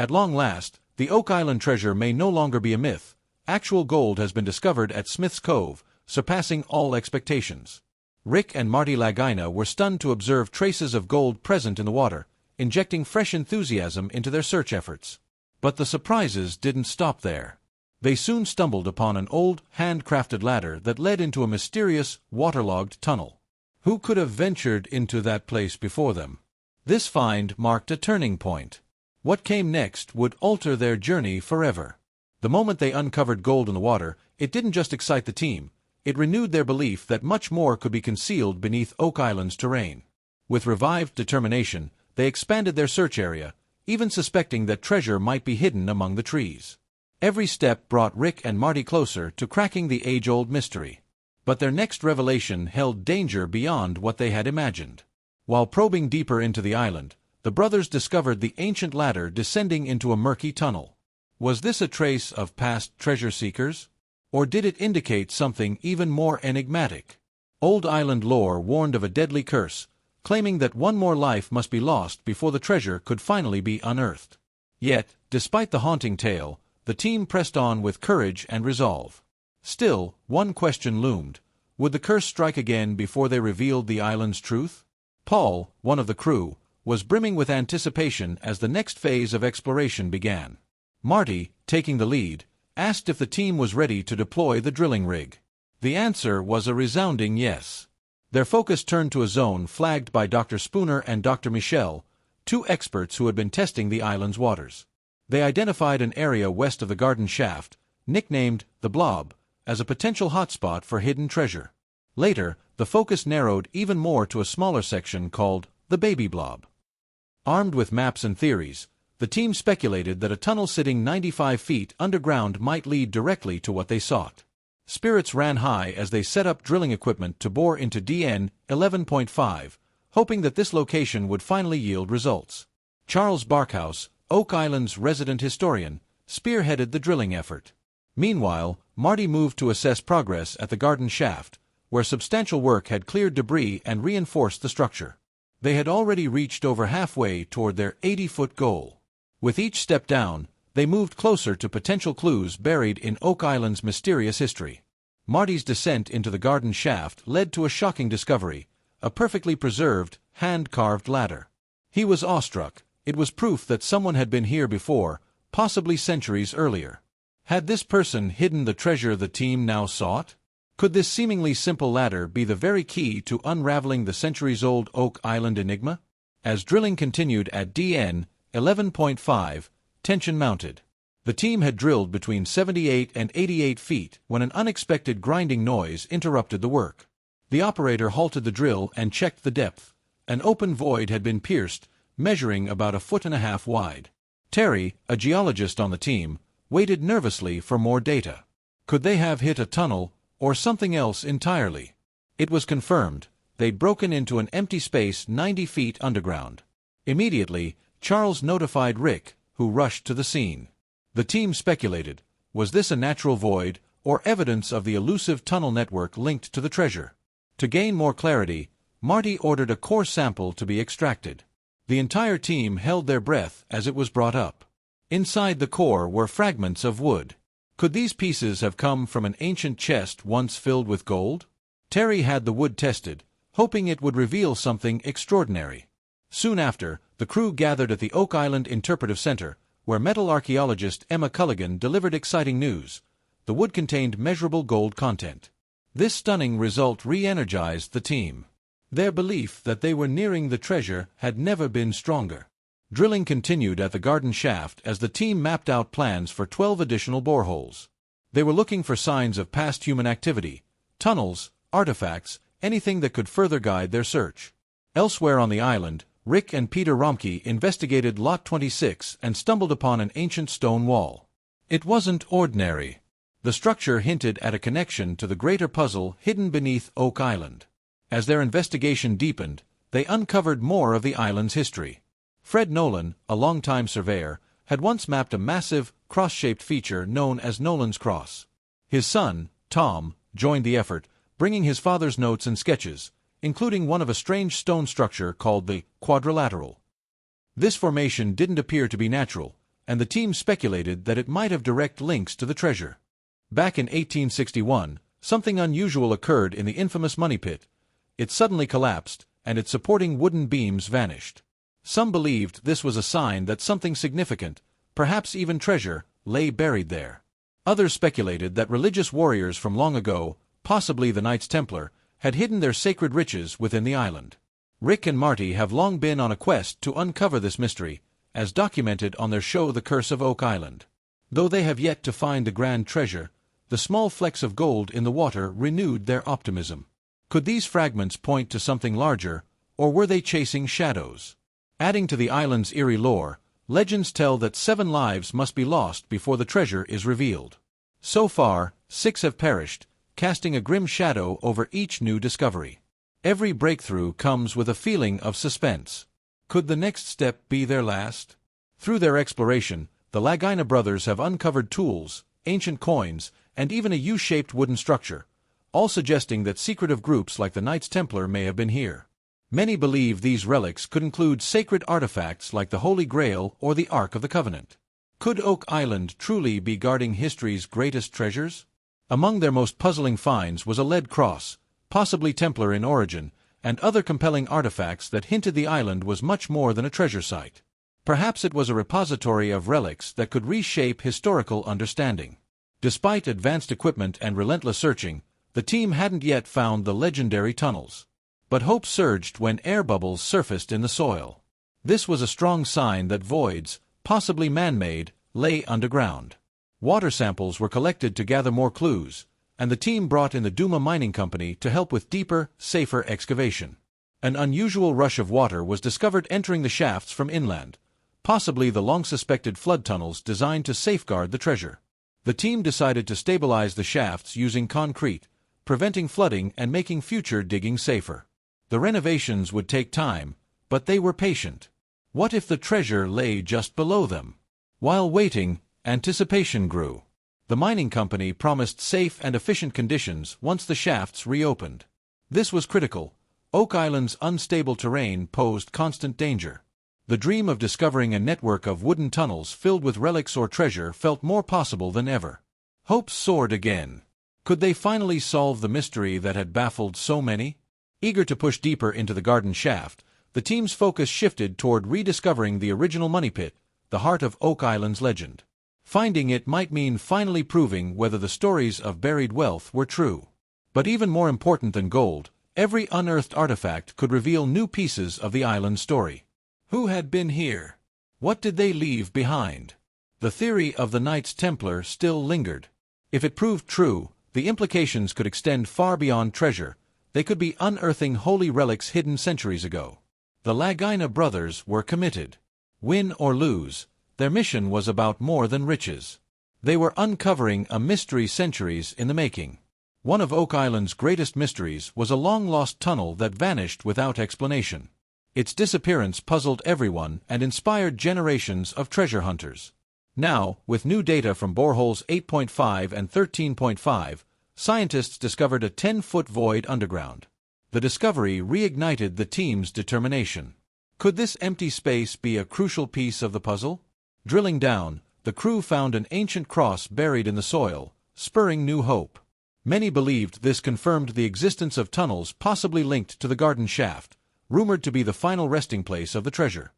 At long last, the Oak Island treasure may no longer be a myth. Actual gold has been discovered at Smith's Cove, surpassing all expectations. Rick and Marty Lagina were stunned to observe traces of gold present in the water, injecting fresh enthusiasm into their search efforts. But the surprises didn't stop there. They soon stumbled upon an old, handcrafted ladder that led into a mysterious, waterlogged tunnel. Who could have ventured into that place before them? This find marked a turning point. What came next would alter their journey forever. The moment they uncovered gold in the water, it didn't just excite the team. It renewed their belief that much more could be concealed beneath Oak Island's terrain. With revived determination, they expanded their search area, even suspecting that treasure might be hidden among the trees. Every step brought Rick and Marty closer to cracking the age-old mystery. But their next revelation held danger beyond what they had imagined. While probing deeper into the island, the brothers discovered the ancient ladder descending into a murky tunnel. Was this a trace of past treasure seekers? Or did it indicate something even more enigmatic? Old island lore warned of a deadly curse, claiming that one more life must be lost before the treasure could finally be unearthed. Yet, despite the haunting tale, the team pressed on with courage and resolve. Still, one question loomed. Would the curse strike again before they revealed the island's truth? Paul, one of the crew, was brimming with anticipation as the next phase of exploration began. Marty, taking the lead, asked if the team was ready to deploy the drilling rig. The answer was a resounding yes. Their focus turned to a zone flagged by Dr. Spooner and Dr. Michel, two experts who had been testing the island's waters. They identified an area west of the garden shaft, nicknamed the Blob, as a potential hotspot for hidden treasure. Later, the focus narrowed even more to a smaller section called the Baby Blob. Armed with maps and theories, the team speculated that a tunnel sitting 95 feet underground might lead directly to what they sought. Spirits ran high as they set up drilling equipment to bore into DN 11.5, hoping that this location would finally yield results. Charles Barkhouse, Oak Island's resident historian, spearheaded the drilling effort. Meanwhile, Marty moved to assess progress at the garden shaft, where substantial work had cleared debris and reinforced the structure. They had already reached over halfway toward their 80-foot goal. With each step down, they moved closer to potential clues buried in Oak Island's mysterious history. Marty's descent into the garden shaft led to a shocking discovery, a perfectly preserved, hand-carved ladder. He was awestruck. It was proof that someone had been here before, possibly centuries earlier. Had this person hidden the treasure the team now sought? Could this seemingly simple ladder be the very key to unraveling the centuries-old Oak Island enigma? As drilling continued at DN 11.5, tension mounted. The team had drilled between 78 and 88 feet when an unexpected grinding noise interrupted the work. The operator halted the drill and checked the depth. An open void had been pierced, measuring about 1.5 feet wide. Terry, a geologist on the team, waited nervously for more data. Could they have hit a tunnel, or something else entirely? It was confirmed. They'd broken into an empty space 90 feet underground. Immediately, Charles notified Rick, who rushed to the scene. The team speculated, was this a natural void, or evidence of the elusive tunnel network linked to the treasure? To gain more clarity, Marty ordered a core sample to be extracted. The entire team held their breath as it was brought up. Inside the core were fragments of wood. Could these pieces have come from an ancient chest once filled with gold? Terry had the wood tested, hoping it would reveal something extraordinary. Soon after, the crew gathered at the Oak Island Interpretive Center, where metal archaeologist Emma Culligan delivered exciting news. The wood contained measurable gold content. This stunning result re-energized the team. Their belief that they were nearing the treasure had never been stronger. Drilling continued at the garden shaft as the team mapped out plans for 12 additional boreholes. They were looking for signs of past human activity, tunnels, artifacts, anything that could further guide their search. Elsewhere on the island, Rick and Peter Romke investigated Lot 26 and stumbled upon an ancient stone wall. It wasn't ordinary. The structure hinted at a connection to the greater puzzle hidden beneath Oak Island. As their investigation deepened, they uncovered more of the island's history. Fred Nolan, a longtime surveyor, had once mapped a massive, cross-shaped feature known as Nolan's Cross. His son, Tom, joined the effort, bringing his father's notes and sketches, including one of a strange stone structure called the Quadrilateral. This formation didn't appear to be natural, and the team speculated that it might have direct links to the treasure. Back in 1861, something unusual occurred in the infamous money pit. It suddenly collapsed, and its supporting wooden beams vanished. Some believed this was a sign that something significant, perhaps even treasure, lay buried there. Others speculated that religious warriors from long ago, possibly the Knights Templar, had hidden their sacred riches within the island. Rick and Marty have long been on a quest to uncover this mystery, as documented on their show The Curse of Oak Island. Though they have yet to find the grand treasure, the small flecks of gold in the water renewed their optimism. Could these fragments point to something larger, or were they chasing shadows? Adding to the island's eerie lore, legends tell that 7 lives must be lost before the treasure is revealed. So far, 6 have perished, casting a grim shadow over each new discovery. Every breakthrough comes with a feeling of suspense. Could the next step be their last? Through their exploration, the Lagina brothers have uncovered tools, ancient coins, and even a U-shaped wooden structure, all suggesting that secretive groups like the Knights Templar may have been here. Many believe these relics could include sacred artifacts like the Holy Grail or the Ark of the Covenant. Could Oak Island truly be guarding history's greatest treasures? Among their most puzzling finds was a lead cross, possibly Templar in origin, and other compelling artifacts that hinted the island was much more than a treasure site. Perhaps it was a repository of relics that could reshape historical understanding. Despite advanced equipment and relentless searching, the team hadn't yet found the legendary tunnels. But hope surged when air bubbles surfaced in the soil. This was a strong sign that voids, possibly man-made, lay underground. Water samples were collected to gather more clues, and the team brought in the Duma Mining Company to help with deeper, safer excavation. An unusual rush of water was discovered entering the shafts from inland, possibly the long-suspected flood tunnels designed to safeguard the treasure. The team decided to stabilize the shafts using concrete, preventing flooding and making future digging safer. The renovations would take time, but they were patient. What if the treasure lay just below them? While waiting, anticipation grew. The mining company promised safe and efficient conditions once the shafts reopened. This was critical. Oak Island's unstable terrain posed constant danger. The dream of discovering a network of wooden tunnels filled with relics or treasure felt more possible than ever. Hopes soared again. Could they finally solve the mystery that had baffled so many? Eager to push deeper into the garden shaft, the team's focus shifted toward rediscovering the original money pit, the heart of Oak Island's legend. Finding it might mean finally proving whether the stories of buried wealth were true. But even more important than gold, every unearthed artifact could reveal new pieces of the island's story. Who had been here? What did they leave behind? The theory of the Knights Templar still lingered. If it proved true, the implications could extend far beyond treasure. They could be unearthing holy relics hidden centuries ago. The Lagina brothers were committed. Win or lose, their mission was about more than riches. They were uncovering a mystery centuries in the making. One of Oak Island's greatest mysteries was a long-lost tunnel that vanished without explanation. Its disappearance puzzled everyone and inspired generations of treasure hunters. Now, with new data from boreholes 8.5 and 13.5, scientists discovered a 10-foot void underground. The discovery reignited the team's determination. Could this empty space be a crucial piece of the puzzle? Drilling down, the crew found an ancient cross buried in the soil, spurring new hope. Many believed this confirmed the existence of tunnels possibly linked to the garden shaft, rumored to be the final resting place of the treasure.